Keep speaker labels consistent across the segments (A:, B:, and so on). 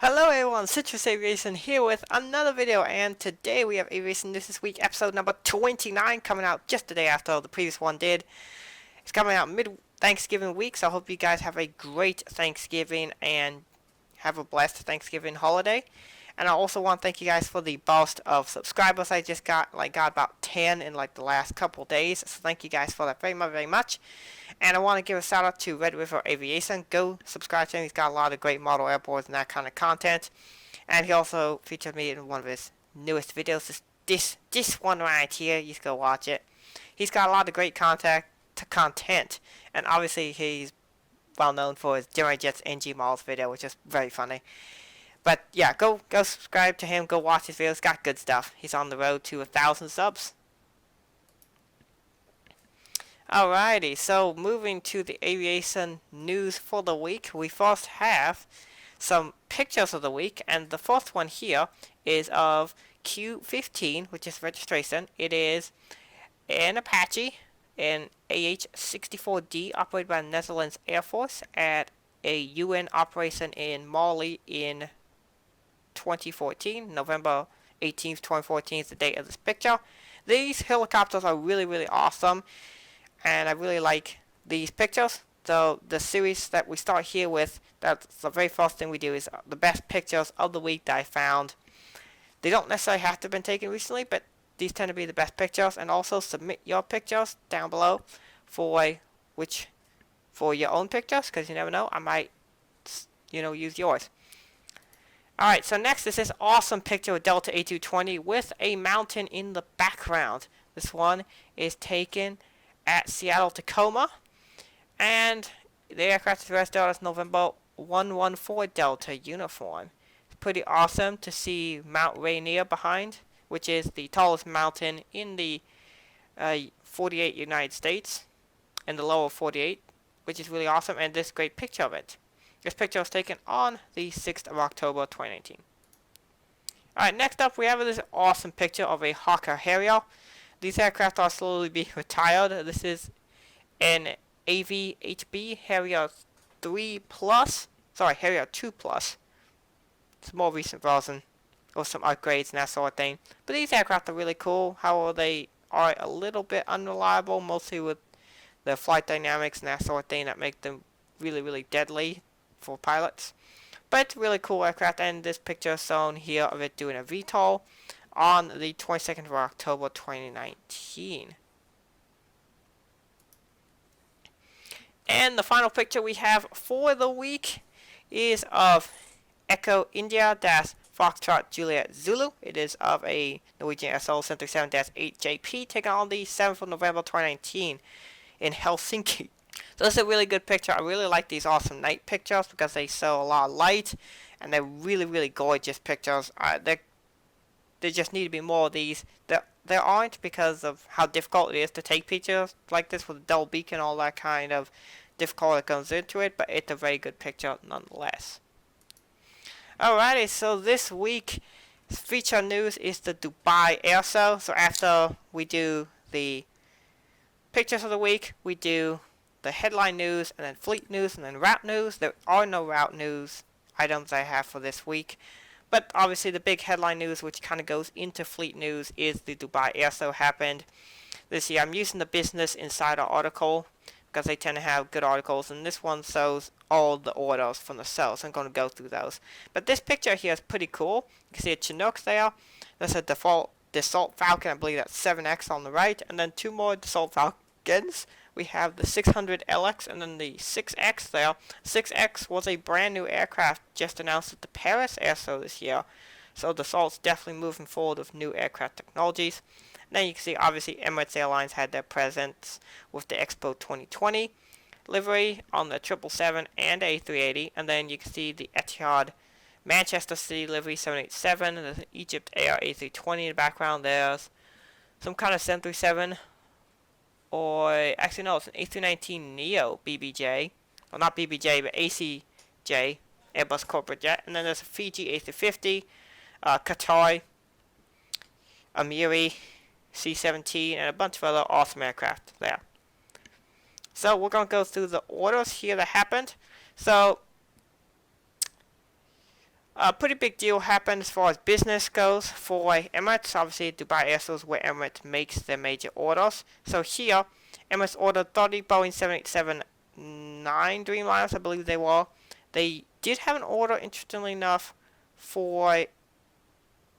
A: Hello everyone, Citrus Aviation here with another video, and today we have Aviation News This Week, episode number 29, coming out just the day after the previous one did. It's coming out mid-Thanksgiving week, so I hope you guys have a great Thanksgiving and have a blessed Thanksgiving holiday. And I also want to thank you guys for the burst of subscribers I just got. Got about 10 in the last couple days, so thank you guys for that very much. And I want to give a shout out to Red River Aviation. Go subscribe to him. He's got a lot of great model airboards and that kind of content. And he also featured me in one of his newest videos. This one right here. You should go watch it. He's got a lot of great content. And obviously he's well known for his General Jets NG models video, which is very funny. But yeah, go subscribe to him. Go watch his videos. Got good stuff. He's on the road to 1,000 subs. Alrighty, so moving to the aviation news for the week, we first have some pictures of the week, and the first one here is of Q15, which is registration. It is an Apache, an AH-64D, operated by the Netherlands Air Force at a UN operation in Mali in 2014. November 18th, 2014 is the date of this picture. These helicopters are really awesome, and I really like these pictures. So the series that we start here with, that's the very first thing we do, is the best pictures of the week that I found. They don't necessarily have to have been taken recently, but these tend to be the best pictures. And also submit your pictures down below for your own pictures, because you never know, I might use yours. Alright, so next is this awesome picture of Delta A220 with a mountain in the background. This one is taken at Seattle Tacoma, and the aircraft is registered as November 114 Delta uniform. It's pretty awesome to see Mount Rainier behind, which is the tallest mountain in the 48 United States, in the lower 48, which is really awesome, and this great picture of it. This picture was taken on the 6th of October 2019. Alright, next up we have this awesome picture of a Hawker Harrier. These aircraft are slowly being retired. This is an AVHB Harrier 3 Plus. Sorry, Harrier 2 Plus. It's a more recent version with some upgrades and that sort of thing. But these aircraft are really cool. However, they are a little bit unreliable, mostly with the flight dynamics and that sort of thing that make them really deadly for pilots. But really cool aircraft, and this picture is shown here of it doing a VTOL on the 22nd of October 2019. And the final picture we have for the week is of Echo India Foxtrot Juliet Zulu. It is of a Norwegian SL 737-8JP taken on the 7th of November 2019 in Helsinki. So this is a really good picture. I really like these awesome night pictures because they show a lot of light, and they're really gorgeous pictures. There just need to be more of these. There aren't, because of how difficult it is to take pictures like this with a double beacon and all that kind of difficulty that goes into it, but it's a very good picture nonetheless. Alrighty, so this week's feature news is the Dubai Air Show. So after we do the pictures of the week, we do the headline news, and then fleet news, and then route news. There are no route news items I have for this week. But obviously the big headline news, which kind of goes into fleet news, is the Dubai Air Show happened this year. I'm using the Business Insider article because they tend to have good articles, and this one shows all the orders from the show, so I'm going to go through those. But this picture here is pretty cool. You can see a Chinook there. That's a default Dassault Falcon. I believe that's 7X on the right, and then two more Dassault Falcons. We have the 600LX and then the 6X there. 6X was a brand new aircraft just announced at the Paris Air Show this year. So Dassault's definitely moving forward with new aircraft technologies. And then you can see obviously Emirates Airlines had their presence with the Expo 2020 livery on the 777 and A380. And then you can see the Etihad Manchester City livery 787 and the Egypt Air A320 in the background. There's some kind of 737. Or, actually no, it's an A319 Neo BBJ. Well, not BBJ, but ACJ, Airbus Corporate Jet. And then there's a Fiji A350, Qatar, Amiri, C-17, and a bunch of other awesome aircraft there. So we're going to go through the orders here that happened. So A pretty big deal happened as far as business goes for Emirates. Obviously, Dubai Airshow is where Emirates makes their major orders. So here, Emirates ordered 30 Boeing 787-9 Dreamliners, I believe they were. They did have an order, interestingly enough, for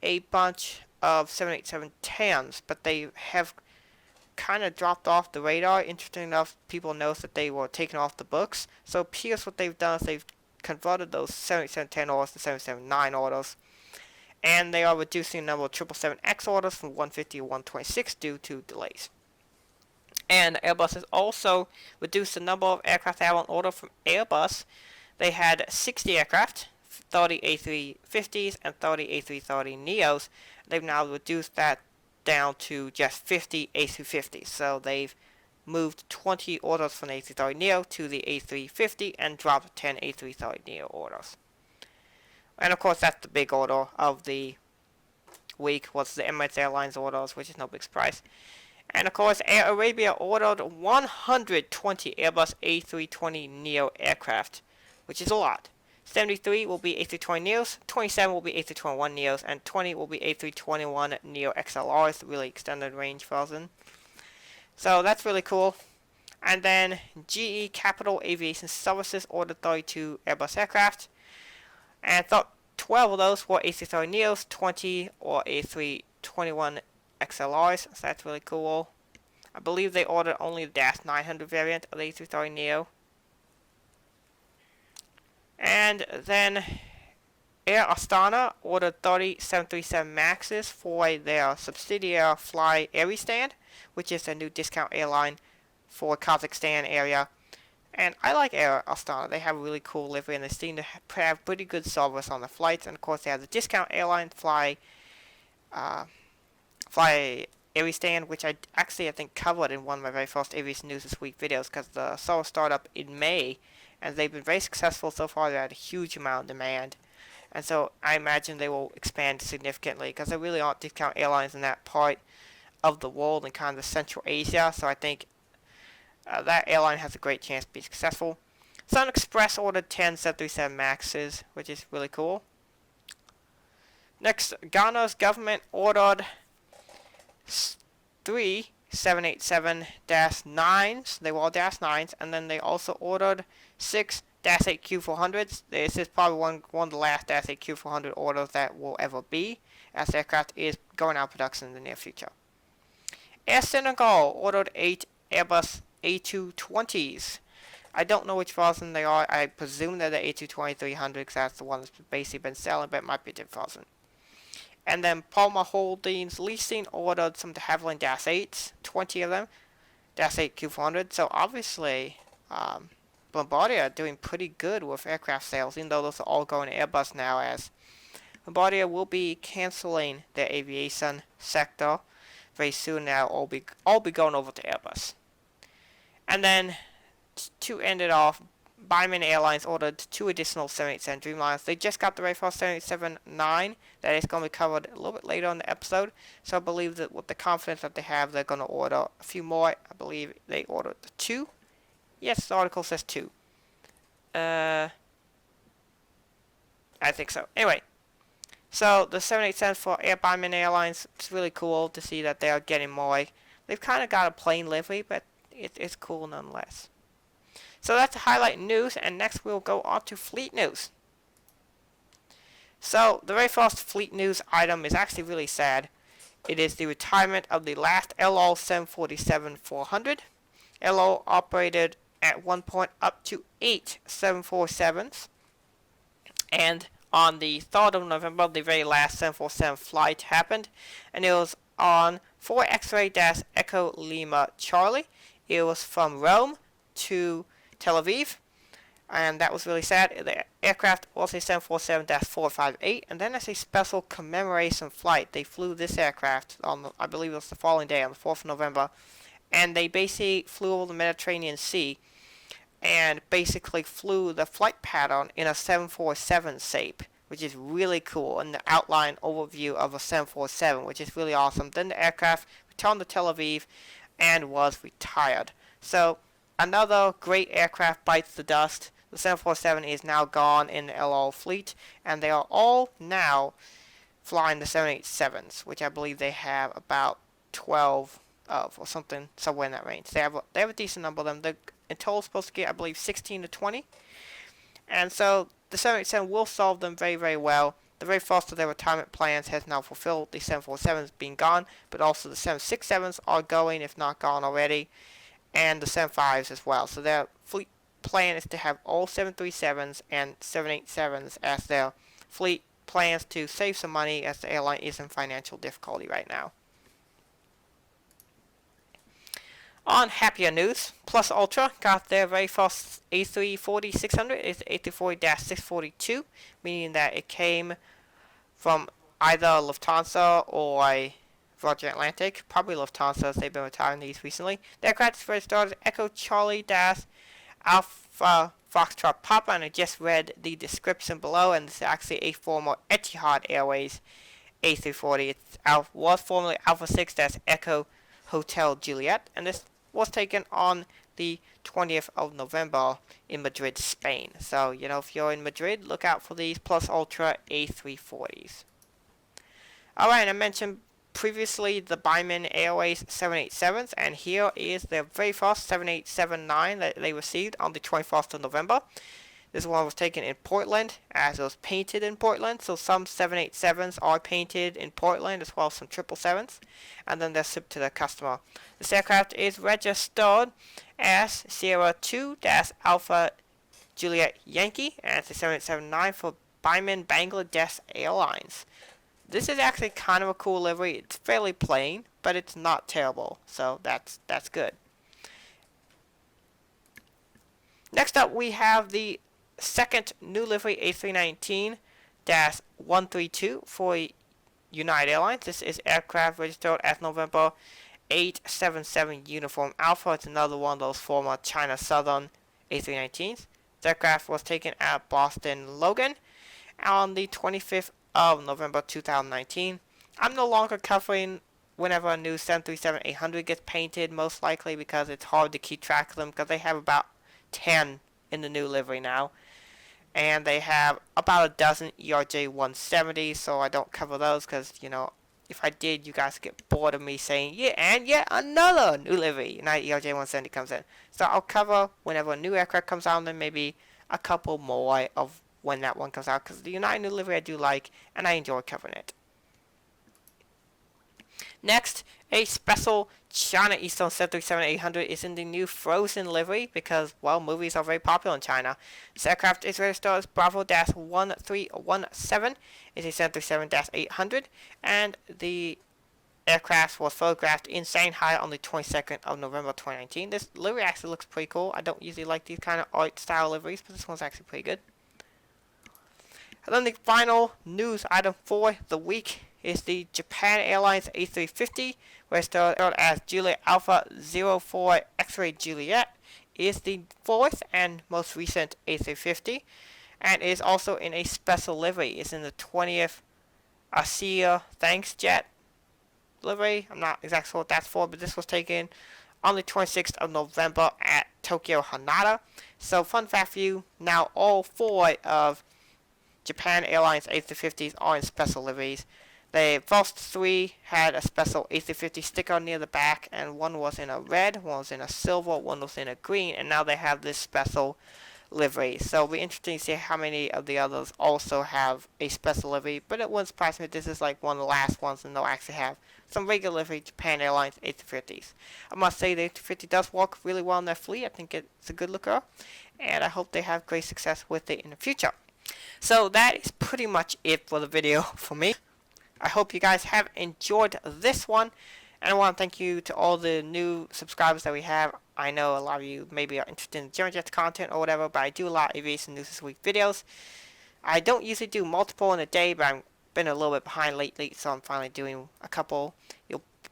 A: a bunch of 787-10s, but they have kind of dropped off the radar. Interesting enough, people noticed that they were taken off the books. So here's what they've done is they've converted those 787-10 orders to 787-9 orders, and they are reducing the number of 777X orders from 150 to 126 due to delays. And Airbus has also reduced the number of aircraft they have on order from Airbus. They had 60 aircraft, 30 A350s and 30 A330neos. They've now reduced that down to just 50 A350s. So they've moved 20 orders from the A330neo to the A350 and dropped 10 A330neo orders. And of course, that's the big order of the week, was the Emirates Airlines orders, which is no big surprise. And of course, Air Arabia ordered 120 Airbus A320neo aircraft, which is a lot. 73 will be A320neos, 27 will be A321neos, and 20 will be A321neo XLRs, the really extended range version. So that's really cool. And then GE Capital Aviation Services ordered 32 Airbus aircraft, and 12 of those were A330neos, 20 or A321 XLRs, so that's really cool. I believe they ordered only the Dash 900 variant of the A330neo. And then Air Astana ordered 30 737 MAXs for their subsidiary Fly Airistan, which is a new discount airline for Kazakhstan area. And I like Air Astana. They have a really cool livery, and they seem to have pretty good service on the flights. And of course, they have the discount airline Fly Airistan, which I think covered in one of my very first Aviation News This Week videos, because the service started up in May, and they've been very successful so far. They had a huge amount of demand, and so I imagine they will expand significantly, because there really aren't discount airlines in that part of the world in kind of Central Asia. So I think that airline has a great chance to be successful. Sun Express ordered 10 737 MAXs, which is really cool. Next, Ghana's government ordered 3 787-9s. They were all -9s, and then they also ordered 6 -8 Q400s. This is probably one of the last -8 Q400 orders that will ever be, as the aircraft is going out of production in the near future. Air Senegal ordered 8 Airbus A220s. I don't know which version they are. I presume they're the A220-300, because that's the one that's basically been selling, but it might be a different version. And then Palmer Holdings Leasing ordered some de Havilland -8s, 20 of them, -8 Q400. So obviously, Bombardier are doing pretty good with aircraft sales, even though those are all going to Airbus now, as Bombardier will be canceling their aviation sector very soon now, all be going over to Airbus. And then, to end it off, Biman Airlines ordered 2 additional 787 Dreamliners. They just got the very first 787-9 that is going to be covered a little bit later in the episode. So I believe that with the confidence that they have, they're going to order a few more. I believe they ordered 2. Yes, the article says 2. I think so. Anyway, so the 787 for Air Biman Airlines, it's really cool to see that they are getting more. They've kind of got a plain livery, but it's cool nonetheless. So that's the highlight news, and next we'll go on to fleet news. So the very first fleet news item is actually really sad. It is the retirement of the last LO 747-400. LO operated at one point up to 8 747s, and on the 3rd of November, the very last 747 flight happened, and it was on 4 X-Ray Echo Lima Charlie. It was from Rome to Tel Aviv, and that was really sad. The aircraft was a 747-458, and then as a special commemoration flight, they flew this aircraft on, I believe it was the following day, on the 4th of November, and they basically flew over the Mediterranean Sea, and basically flew the flight pattern in a 747 shape, which is really cool, and the outline overview of a 747, which is really awesome. Then the aircraft returned to Tel Aviv and was retired. So another great aircraft bites the dust. The 747 is now gone in the LO fleet, and they are all now flying the 787s, which I believe they have about 12 of, or something, somewhere in that range. They have a decent number of them. They're in total supposed to get, I believe, 16 to 20. And so the 787 will solve them very, very well. The very first of their retirement plans has now fulfilled. The 747s being gone, but also the 767s are going, if not gone already, and the 75s as well. So their fleet plan is to have all 737s and 787s as their fleet plans to save some money, as the airline is in financial difficulty right now. On happier news, Plus Ultra got their very first A340-600. It's A340-642, meaning that it came from either Lufthansa or Virgin Atlantic, probably Lufthansa, as they've been retiring these recently. The aircraft is registered as Echo Charlie Alpha Foxtrot Papa, and I just read the description below, and this is actually a former Etihad Airways A340. It was formerly Alpha 6, that's Echo Hotel Juliet, and this was taken on the 20th of November in Madrid, Spain. So, if you're in Madrid, look out for these Plus Ultra A340s. Alright, I mentioned previously the Biman Airways 787s, and here is their very first 787-9 that they received on the 21st of November. This one was taken in Portland, as it was painted in Portland, so some 787s are painted in Portland, as well as some 777s, and then they're shipped to the customer. This aircraft is registered as Sierra 2-Alpha Juliet Yankee, and it's a 787-9 for Biman Bangladesh Airlines. This is actually kind of a cool livery. It's fairly plain, but it's not terrible, so that's good. Next up, we have the second new livery A319-132 for United Airlines. This is aircraft registered as November 877 Uniform Alpha. It's another one of those former China Southern A319s. This aircraft was taken at Boston Logan on the 25th of November 2019. I'm no longer covering whenever a new 737-800 gets painted, most likely because it's hard to keep track of them, because they have about 10 in the new livery now. And they have about a dozen ERJ 170s, so I don't cover those because, if I did, you guys get bored of me saying, yeah, and yet another new livery, United ERJ 170 comes in. So I'll cover whenever a new aircraft comes out, and then maybe a couple more of when that one comes out, because the United new livery I do like, and I enjoy covering it. Next, a special China Eastern 737-800 is in the new Frozen livery because, well, movies are very popular in China. This aircraft is registered as Bravo-1317. It's a 737-800, and the aircraft was photographed in Shanghai on the 22nd of November 2019. This livery actually looks pretty cool. I don't usually like these kind of art style liveries, but this one's actually pretty good. And then the final news item for the week is the Japan Airlines A350, registered as Juliet Alpha 04 X-Ray Juliet, is the fourth and most recent A350, and is also in a special livery. It's in the 20th ASEA Thanks Jet livery. I'm not exactly sure what that's for, but this was taken on the 26th of November at Tokyo Haneda. So, fun fact for you, now all four of Japan Airlines A350s are in special liveries. The first three had a special A350 sticker near the back, and one was in a red, one was in a silver, one was in a green, and now they have this special livery. So it'll be interesting to see how many of the others also have a special livery, but it wouldn't surprise me if this is like one of the last ones and they'll actually have some regular livery Japan Airlines A350s. I must say the A350 does work really well in their fleet. I think it's a good looker, and I hope they have great success with it in the future. So that is pretty much it for the video for me. I hope you guys have enjoyed this one, and I want to thank you to all the new subscribers that we have. I know a lot of you maybe are interested in German Jets content or whatever, but I do a lot of aviation news this week videos. I don't usually do multiple in a day, but I've been a little bit behind lately, so I'm finally doing a couple.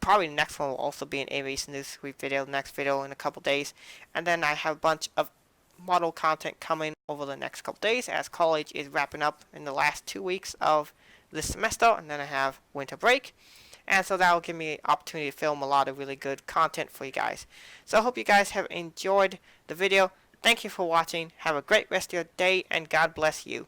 A: Probably the next one will also be an aviation news this week video, the next video in a couple days, and then I have a bunch of model content coming over the next couple days as college is wrapping up in the last 2 weeks of this semester, and then I have winter break, and so that will give me an opportunity to film a lot of really good content for you guys. So I hope you guys have enjoyed the video. Thank you for watching. Have a great rest of your day, and God bless you.